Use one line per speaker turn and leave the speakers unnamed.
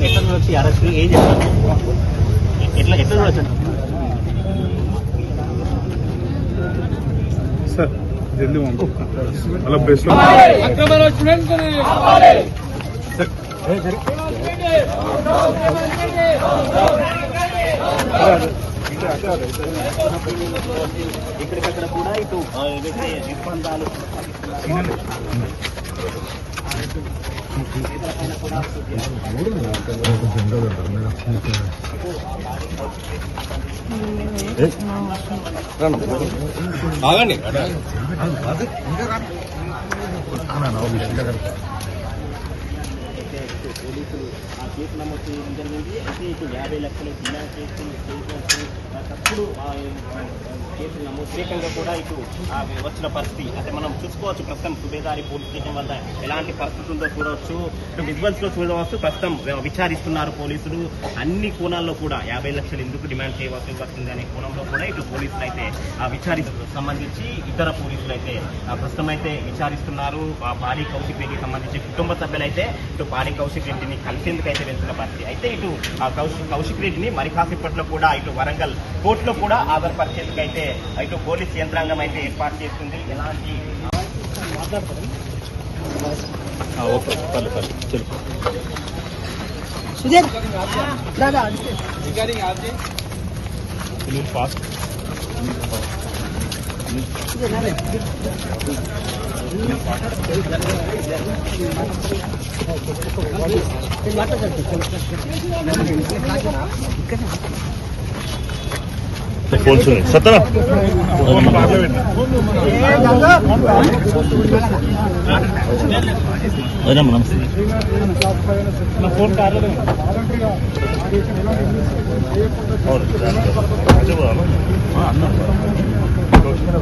ఎట్లా వచ్చి అరెస్ట్ ఏం చేస్తారు? ఎట్లా ఎట్లా చూడొచ్చు
సార్? జల్దీ అలా బెస్ట్
ఇక్కడికక్కడ కూడా ఇటు నిర్బంధాలు
ఆగండి.
పోలీసులు ఆ కేసు నమోదు చేయడం జరిగింది. అయితే ఇటు 50 లక్షలు డిమాండ్ చేస్తూ తప్పుడు కేసులు నమోదు వ్యతిరేకంగా కూడా ఇటు వచ్చిన పరిస్థితి అంటే మనం చూసుకోవచ్చు. ప్రస్తుతం సుబేదారి పోలీస్ స్టేషన్ వద్ద ఎలాంటి పరిస్థితి ఉందో చూడవచ్చు. ఇటు విజువల్స్ లో చూడవచ్చు. ప్రస్తుతం విచారిస్తున్నారు పోలీసులు. అన్ని కోణాల్లో కూడా 50 లక్షలు ఎందుకు డిమాండ్ చేయవలసి వస్తుంది అనే కోణంలో కూడా ఇటు పోలీసులు అయితే సంబంధించి ఇతర పోలీసులు అయితే ప్రస్తుతం అయితే విచారిస్తున్నారు. పాడి కౌశిక్ రెడ్డికి సంబంధించి కుటుంబ సభ్యులైతే ఇటు పాడి కౌశిక్ రెడ్డిని కలిసేందుకు అయితే వెళ్తున్న పరిస్థితి. అయితే ఇటు కౌశిక్ రెడ్డిని మరి కాసేపట్లో కూడా ఇటు వరంగల్ కోర్టులో కూడా ఆధారపరిచేందుకు అయితే ఇటు పోలీస్ యంత్రాంగం అయితే ఏర్పాటు చేస్తుంది. ఎలాంటి
సత్తరా
ఫోన్ కార్లో
అన్న